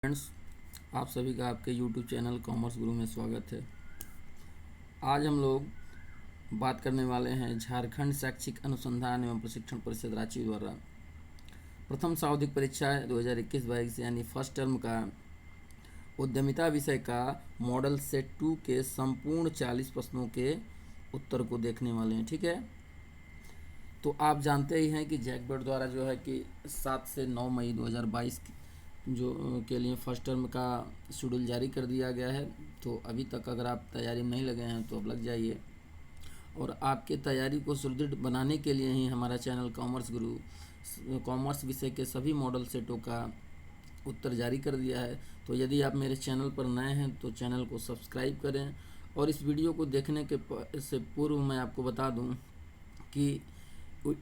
Friends, आप सभी का आपके YouTube चैनल कॉमर्स गुरु में स्वागत है। आज हम लोग बात करने वाले हैं झारखंड शैक्षिक अनुसंधान एवं प्रशिक्षण परिषद रांची द्वारा प्रथम सावधिक परीक्षा 2021-22 यानी फर्स्ट टर्म का उद्यमिता विषय का मॉडल सेट 2 के संपूर्ण 40 प्रश्नों के उत्तर को देखने वाले हैं। ठीक है, तो आप जानते ही हैं कि जैक बोर्ड द्वारा जो है कि 7 से 9 मई 2022 जो के लिए फर्स्ट टर्म का शेड्यूल जारी कर दिया गया है। तो अभी तक अगर आप तैयारी में नहीं लगे हैं तो अब लग जाइए। और आपके तैयारी को सुदृढ़ बनाने के लिए ही हमारा चैनल कॉमर्स गुरु कॉमर्स विषय के सभी मॉडल सेटों का उत्तर जारी कर दिया है। तो यदि आप मेरे चैनल पर नए हैं तो चैनल को सब्सक्राइब करें। और इस वीडियो को देखने के से पूर्व मैं आपको बता दूं कि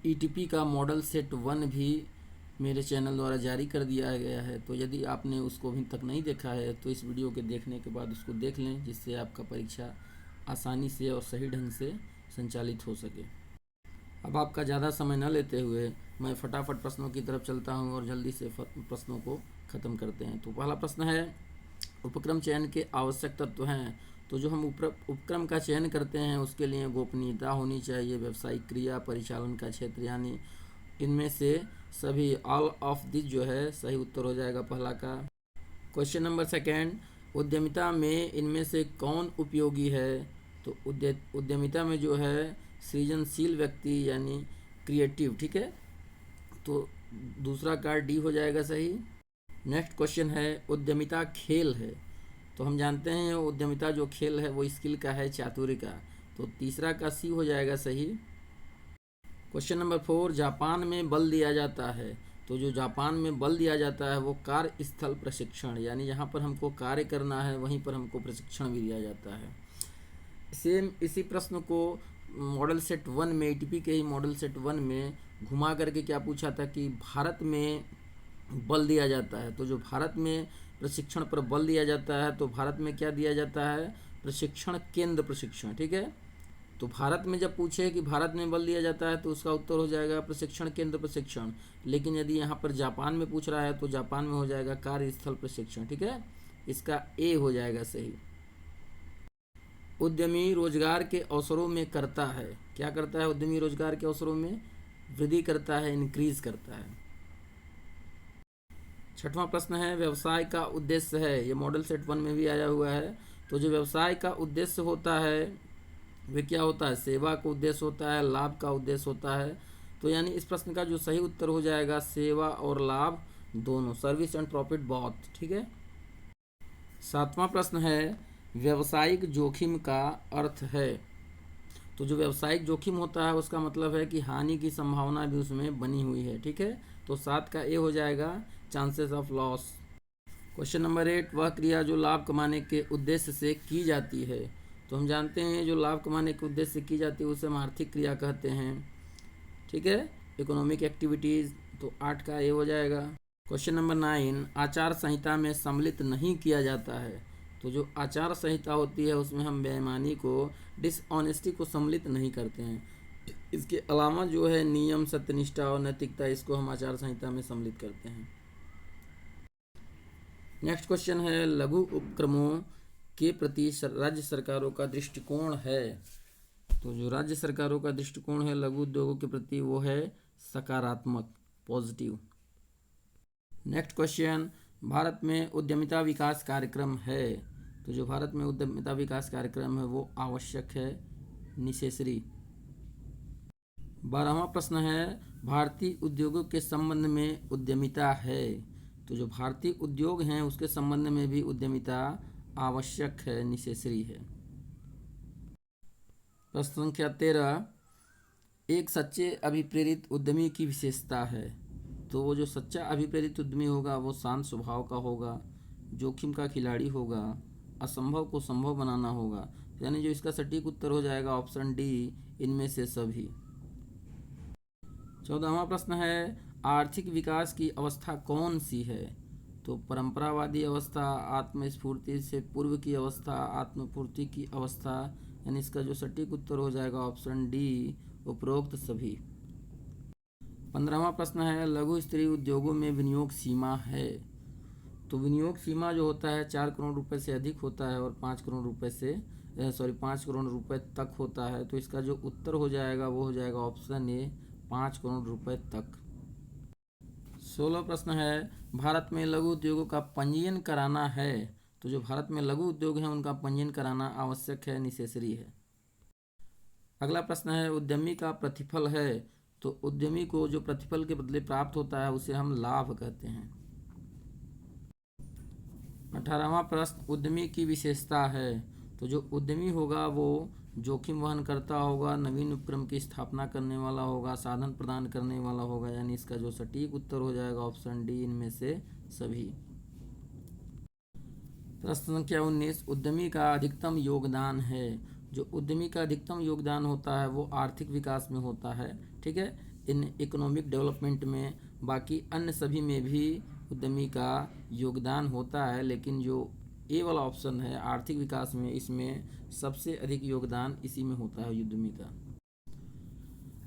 ईटीपी का मॉडल सेट 1 भी मेरे चैनल द्वारा जारी कर दिया गया है। तो यदि आपने उसको अभी तक नहीं देखा है तो इस वीडियो के देखने के बाद उसको देख लें, जिससे आपका परीक्षा आसानी से और सही ढंग से संचालित हो सके। अब आपका ज़्यादा समय न लेते हुए मैं फटाफट प्रश्नों की तरफ चलता हूं और जल्दी से प्रश्नों को ख़त्म करते हैं। तो पहला प्रश्न है, उपक्रम चयन के आवश्यक तत्व हैं। तो जो हम उपक्रम का चयन करते हैं उसके लिए गोपनीयता होनी चाहिए, व्यावसायिक क्रिया, परिचालन का क्षेत्र, यानी इनमें से सभी ऑल ऑफ दिस जो है सही उत्तर हो जाएगा पहला का। क्वेश्चन नंबर सेकेंड, उद्यमिता में इनमें से कौन उपयोगी है। तो उद्यमिता में जो है सृजनशील व्यक्ति यानी क्रिएटिव। ठीक है, तो दूसरा का डी हो जाएगा सही। नेक्स्ट क्वेश्चन है, उद्यमिता खेल है। तो हम जानते हैं उद्यमिता जो खेल है वो स्किल का है, चातुर्य का। तो तीसरा का सी हो जाएगा सही। क्वेश्चन नंबर 4, जापान में बल दिया जाता है। तो जो जापान में बल दिया जाता है वो कार्य स्थल प्रशिक्षण, यानी जहाँ पर हमको कार्य करना है वहीं पर हमको प्रशिक्षण भी दिया जाता है। सेम इसी प्रश्न को मॉडल सेट 1 में, एटीपी के ही मॉडल सेट 1 में घुमा करके क्या पूछा था कि भारत में बल दिया जाता है। तो जो भारत में प्रशिक्षण पर बल दिया जाता है तो भारत में क्या दिया जाता है, प्रशिक्षण केंद्र प्रशिक्षण। ठीक है, तो भारत में जब पूछे कि भारत में बल दिया जाता है तो उसका उत्तर हो जाएगा प्रशिक्षण केंद्र प्रशिक्षण। लेकिन यदि यहाँ पर जापान में पूछ रहा है तो जापान में हो जाएगा कार्यस्थल प्रशिक्षण। ठीक है, इसका ए हो जाएगा सही। उद्यमी रोजगार के अवसरों में करता है, क्या करता है उद्यमी रोजगार के अवसरों में, वृद्धि करता है, इंक्रीज करता है। छठवां प्रश्न है, व्यवसाय का उद्देश्य है। ये मॉडल सेट 1 में भी आया हुआ है। तो जो व्यवसाय का उद्देश्य होता है वे क्या होता है, सेवा का उद्देश्य होता है, लाभ का उद्देश्य होता है। तो यानी इस प्रश्न का जो सही उत्तर हो जाएगा सेवा और लाभ दोनों, सर्विस एंड प्रॉफिट बोथ। ठीक है। सातवां प्रश्न है, व्यवसायिक जोखिम का अर्थ है। तो जो व्यवसायिक जोखिम होता है उसका मतलब है कि हानि की संभावना भी उसमें बनी हुई है। ठीक है, तो 7 का ए हो जाएगा chances of loss. Question number 8, वह क्रिया जो लाभ कमाने के उद्देश्य से की जाती है। तो हम जानते हैं जो लाभ कमाने के उद्देश्य से की जाती है उसे हम आर्थिक क्रिया कहते हैं। ठीक है, इकोनॉमिक एक्टिविटीज़। तो 8 का ए हो जाएगा। क्वेश्चन नंबर 9, आचार संहिता में सम्मिलित नहीं किया जाता है। तो जो आचार संहिता होती है उसमें हम बेईमानी को, डिसऑनेस्टी को सम्मिलित नहीं करते हैं। इसके अलावा जो है नियम, सत्यनिष्ठा और नैतिकता, इसको हम आचार संहिता में सम्मिलित करते हैं। नेक्स्ट क्वेश्चन है, लघु उपक्रमों के प्रति राज्य सरकारों का दृष्टिकोण है। तो जो राज्य सरकारों का दृष्टिकोण है लघु उद्योगों के प्रति वो है सकारात्मक, पॉजिटिव। नेक्स्ट क्वेश्चन, भारत में उद्यमिता विकास कार्यक्रम है। तो जो भारत में उद्यमिता विकास कार्यक्रम है वो आवश्यक है, निसेसरी। 12वां प्रश्न है, भारतीय उद्योगों के संबंध में उद्यमिता है। तो जो भारतीय उद्योग हैं उसके संबंध में भी उद्यमिता आवश्यक है, निसेसरी है। प्रश्न संख्या 13, एक सच्चे अभिप्रेरित उद्यमी की विशेषता है। तो वो जो सच्चा अभिप्रेरित उद्यमी होगा वो शांत स्वभाव का होगा, जोखिम का खिलाड़ी होगा, असंभव को संभव बनाना होगा। यानी जो इसका सटीक उत्तर हो जाएगा ऑप्शन डी, इनमें से सभी। 14वां प्रश्न है, आर्थिक विकास की अवस्था कौन सी है। तो परंपरावादी अवस्था, आत्मस्फूर्ति से पूर्व की अवस्था, आत्मपूर्ति की अवस्था। यानी इसका जो सटीक उत्तर हो जाएगा ऑप्शन डी, उपरोक्त सभी। 15वां प्रश्न है, लघु स्तरीय उद्योगों में विनियोग सीमा है। तो विनियोग सीमा जो होता है 4 करोड़ रुपए से अधिक होता है और 5 करोड़ रुपए से 5 करोड़ रुपए तक होता है। तो इसका जो उत्तर हो जाएगा वो हो जाएगा ऑप्शन ए, 5 करोड़ रुपए तक। 16 प्रश्न है, भारत में लघु उद्योगों का पंजीयन कराना है। तो जो भारत में लघु उद्योग हैं उनका पंजीयन कराना आवश्यक है, नेसेसरी है। अगला प्रश्न है, उद्यमी का प्रतिफल है। तो उद्यमी को जो प्रतिफल के बदले प्राप्त होता है उसे हम लाभ कहते हैं। 18वां प्रश्न, उद्यमी की विशेषता है। तो जो उद्यमी होगा वो जोखिम वहन करता होगा, नवीन उपक्रम की स्थापना करने वाला होगा, साधन प्रदान करने वाला होगा। यानी इसका जो सटीक उत्तर हो जाएगा ऑप्शन डी, इनमें से सभी। प्रश्न संख्या 19, उद्यमी का अधिकतम योगदान है। जो उद्यमी का अधिकतम योगदान होता है वो आर्थिक विकास में होता है, ठीक है, इन इकोनॉमिक डेवलपमेंट में। बाकी अन्य सभी में भी उद्यमी का योगदान होता है, लेकिन जो ए वाला ऑप्शन है आर्थिक विकास में, इसमें सबसे अधिक योगदान इसी में होता है उद्यमी का।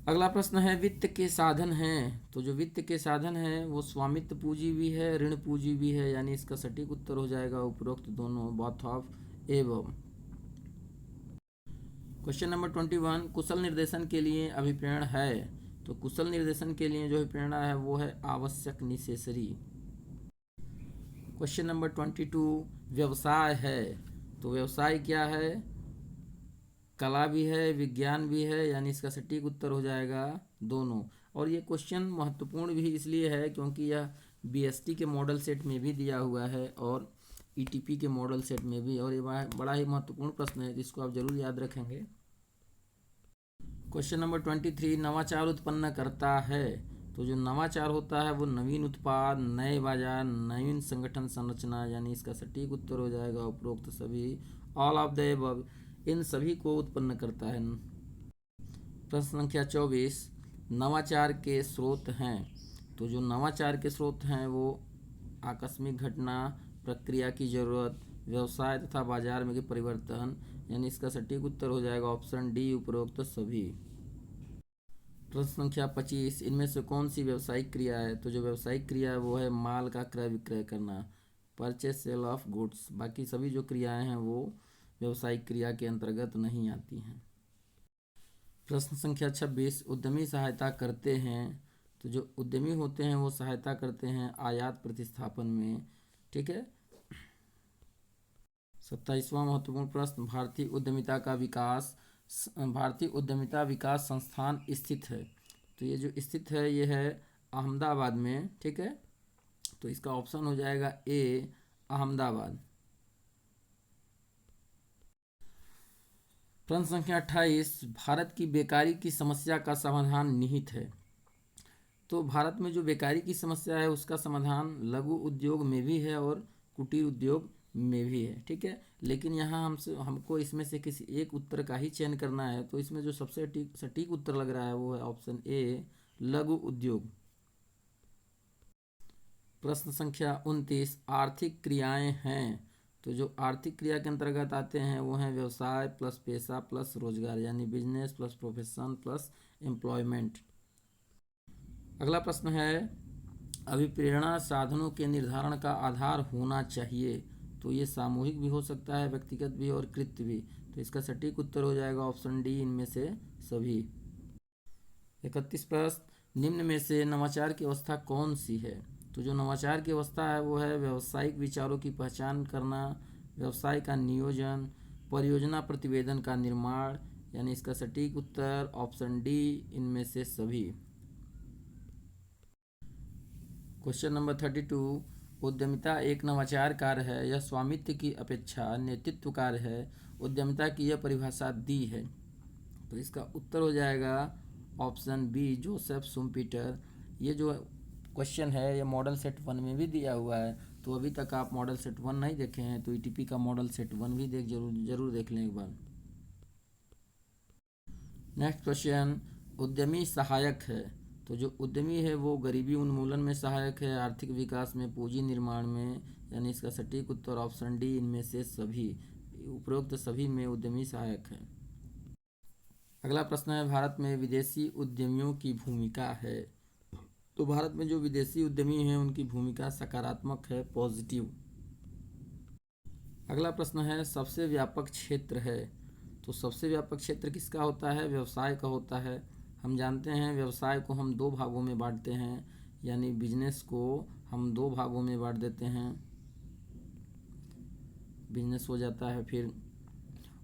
अगला प्रश्न है, वित्त के साधन हैं। तो जो वित्त के साधन हैं वो स्वामित्व पूंजी भी है, ऋण पूंजी भी है। यानी इसका सटीक उत्तर हो जाएगा उपरोक्त दोनों, बोथ ऑफ एवं। क्वेश्चन नंबर 21, कुशल निर्देशन के लिए अभिप्रेरण है। तो कुशल निर्देशन के लिए जो अभिप्रेरणा है वो है आवश्यक, नेसेसरी। क्वेश्चन नंबर 22, व्यवसाय है। तो व्यवसाय क्या है, कला भी है, विज्ञान भी है। यानी इसका सटीक उत्तर हो जाएगा दोनों। और ये क्वेश्चन महत्वपूर्ण भी इसलिए है क्योंकि यह बीएसटी के मॉडल सेट में भी दिया हुआ है और ईटीपी के मॉडल सेट में भी, और ये बड़ा ही महत्वपूर्ण प्रश्न है जिसको आप जरूर याद रखेंगे। क्वेश्चन नंबर 23, नवाचार उत्पन्न करता है। तो जो नवाचार होता है वो नवीन उत्पाद, नए बाजार, नवीन संगठन संरचना। यानी इसका सटीक उत्तर हो जाएगा उपरोक्त सभी, ऑल ऑफ द अबव, इन सभी को उत्पन्न करता है। प्रश्न संख्या 24, नवाचार के स्रोत हैं। तो जो नवाचार के स्रोत हैं वो आकस्मिक घटना, प्रक्रिया की जरूरत, व्यवसाय तथा बाजार में के परिवर्तन। यानी इसका सटीक उत्तर हो जाएगा ऑप्शन डी, उपरोक्त सभी। प्रश्न संख्या 25, इनमें से कौन सी व्यावसायिक क्रिया है। तो जो व्यावसायिक क्रिया है वो है माल का क्रय विक्रय करना, परचेस सेल ऑफ गुड्स। बाकी सभी जो क्रियाएं हैं वो व्यावसायिक क्रिया के अंतर्गत नहीं आती हैं। प्रश्न संख्या 26, उद्यमी सहायता करते हैं। तो जो उद्यमी होते हैं वो सहायता करते हैं आयात प्रतिस्थापन में, ठीक है। 27वां महत्वपूर्ण प्रश्न, भारतीय उद्यमिता विकास संस्थान स्थित है। तो ये जो स्थित है ये है अहमदाबाद में, ठीक है। तो इसका ऑप्शन हो जाएगा ए, अहमदाबाद। प्रश्न संख्या 28, भारत की बेकारी की समस्या का समाधान निहित है। तो भारत में जो बेकारी की समस्या है उसका समाधान लघु उद्योग में भी है और कुटीर उद्योग में भी है, ठीक है। लेकिन यहाँ हमको इसमें से किसी एक उत्तर का ही चयन करना है। तो इसमें जो सबसे सटीक उत्तर लग रहा है वो है ऑप्शन ए, लघु उद्योग। प्रश्न संख्या 29, आर्थिक क्रियाएं हैं। तो जो आर्थिक क्रिया के अंतर्गत आते हैं वो हैं व्यवसाय प्लस पेशा प्लस रोजगार, यानी business plus profession plus employment. अगला प्रश्न है, अभिप्रेरणा साधनों के निर्धारण का आधार होना चाहिए। तो ये सामूहिक भी हो सकता है, व्यक्तिगत भी और कृत्य भी। तो इसका सटीक उत्तर हो जाएगा ऑप्शन डी, इनमें से सभी। 31 प्रश्न, निम्न में से नवाचार की अवस्था कौन सी है। तो जो नवाचार की अवस्था है वो है व्यावसायिक विचारों की पहचान करना, व्यवसाय का नियोजन, परियोजना प्रतिवेदन का निर्माण। यानी इसका सटीक उत्तर ऑप्शन डी, इनमें से सभी। क्वेश्चन नंबर 32, उद्यमिता एक नवाचार कार्य है, यह स्वामित्व की अपेक्षा नेतृत्व कार्य है। उद्यमिता की यह परिभाषा दी है। तो इसका उत्तर हो जाएगा ऑप्शन बी, जोसेफ शुम्पीटर। ये जो क्वेश्चन है ये मॉडल सेट 1 में भी दिया हुआ है। तो अभी तक आप मॉडल सेट 1 नहीं देखे हैं तो ईटीपी का मॉडल सेट 1 भी जरूर देख लें एक बार। नेक्स्ट क्वेश्चन, उद्यमी सहायक है। तो जो उद्यमी है वो गरीबी उन्मूलन में सहायक है, आर्थिक विकास में, पूंजी निर्माण में। यानी इसका सटीक उत्तर ऑप्शन डी, इनमें से सभी, उपरोक्त सभी में उद्यमी सहायक है। अगला प्रश्न है, भारत में विदेशी उद्यमियों की भूमिका है। तो भारत में जो विदेशी उद्यमी हैं उनकी भूमिका सकारात्मक है, पॉजिटिव। अगला प्रश्न है सबसे व्यापक क्षेत्र है। तो सबसे व्यापक क्षेत्र किसका होता है? व्यवसाय का होता है। हम जानते हैं व्यवसाय को हम दो भागों में बांटते हैं, यानी बिजनेस को हम दो भागों में बांट देते हैं। बिजनेस हो जाता है, फिर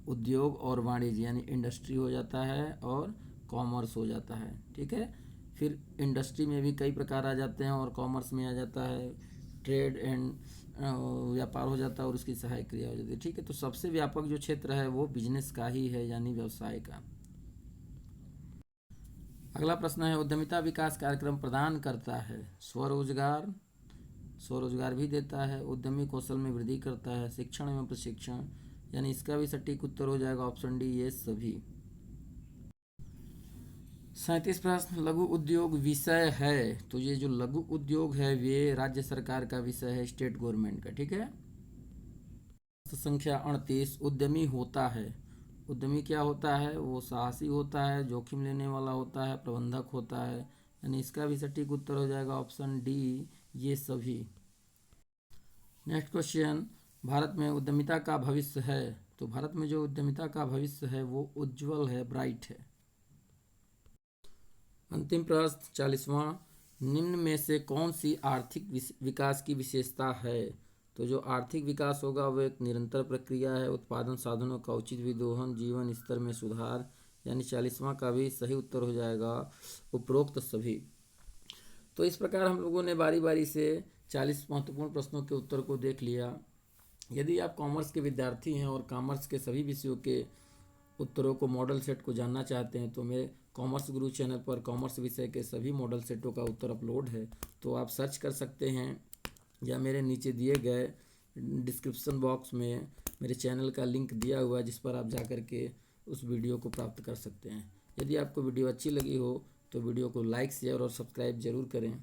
उद्योग और वाणिज्य यानी इंडस्ट्री हो जाता है, और कॉमर्स हो जाता है। ठीक है, फिर इंडस्ट्री में भी कई प्रकार आ जाते हैं और कॉमर्स में आ जाता है ट्रेड एंड व्यापार हो जाता है और उसकी सहायक क्रिया हो जाती है। ठीक है, तो सबसे व्यापक जो क्षेत्र है वो बिजनेस का ही है, यानी व्यवसाय का। अगला प्रश्न है उद्यमिता विकास कार्यक्रम प्रदान करता है स्वरोजगार, स्वरोजगार भी देता है, उद्यमी कौशल में वृद्धि करता है, शिक्षण एवं प्रशिक्षण, यानी इसका भी सटीक उत्तर हो जाएगा ऑप्शन डी, ये सभी। 37 प्रश्न लघु उद्योग विषय है। तो ये जो लघु उद्योग है ये राज्य सरकार का विषय है, स्टेट गवर्नमेंट का। ठीक है। संख्या 38 उद्यमी होता है। उद्यमी क्या होता है? वो साहसी होता है, जोखिम लेने वाला होता है, प्रबंधक होता है, यानी इसका भी सटीक उत्तर हो जाएगा ऑप्शन डी, ये सभी। नेक्स्ट क्वेश्चन, भारत में उद्यमिता का भविष्य है। तो भारत में जो उद्यमिता का भविष्य है वो उज्जवल है, ब्राइट है। अंतिम प्रश्न 40वां, निम्न में से कौन सी आर्थिक विकास की विशेषता है? तो जो आर्थिक विकास होगा वो एक निरंतर प्रक्रिया है, उत्पादन साधनों का उचित विदोहन, जीवन स्तर में सुधार, यानी 40वां का भी सही उत्तर हो जाएगा उपरोक्त सभी। तो इस प्रकार हम लोगों ने बारी बारी से 40 महत्वपूर्ण प्रश्नों के उत्तर को देख लिया। यदि आप कॉमर्स के विद्यार्थी हैं और कॉमर्स के सभी विषयों के उत्तरों को, मॉडल सेट को जानना चाहते हैं, तो मेरे कॉमर्स गुरु चैनल पर कॉमर्स विषय के सभी मॉडल सेटों का उत्तर अपलोड है। तो आप सर्च कर सकते हैं या मेरे नीचे दिए गए डिस्क्रिप्शन बॉक्स में मेरे चैनल का लिंक दिया हुआ है, जिस पर आप जा कर के उस वीडियो को प्राप्त कर सकते हैं। यदि आपको वीडियो अच्छी लगी हो तो वीडियो को लाइक, शेयर और सब्सक्राइब जरूर करें।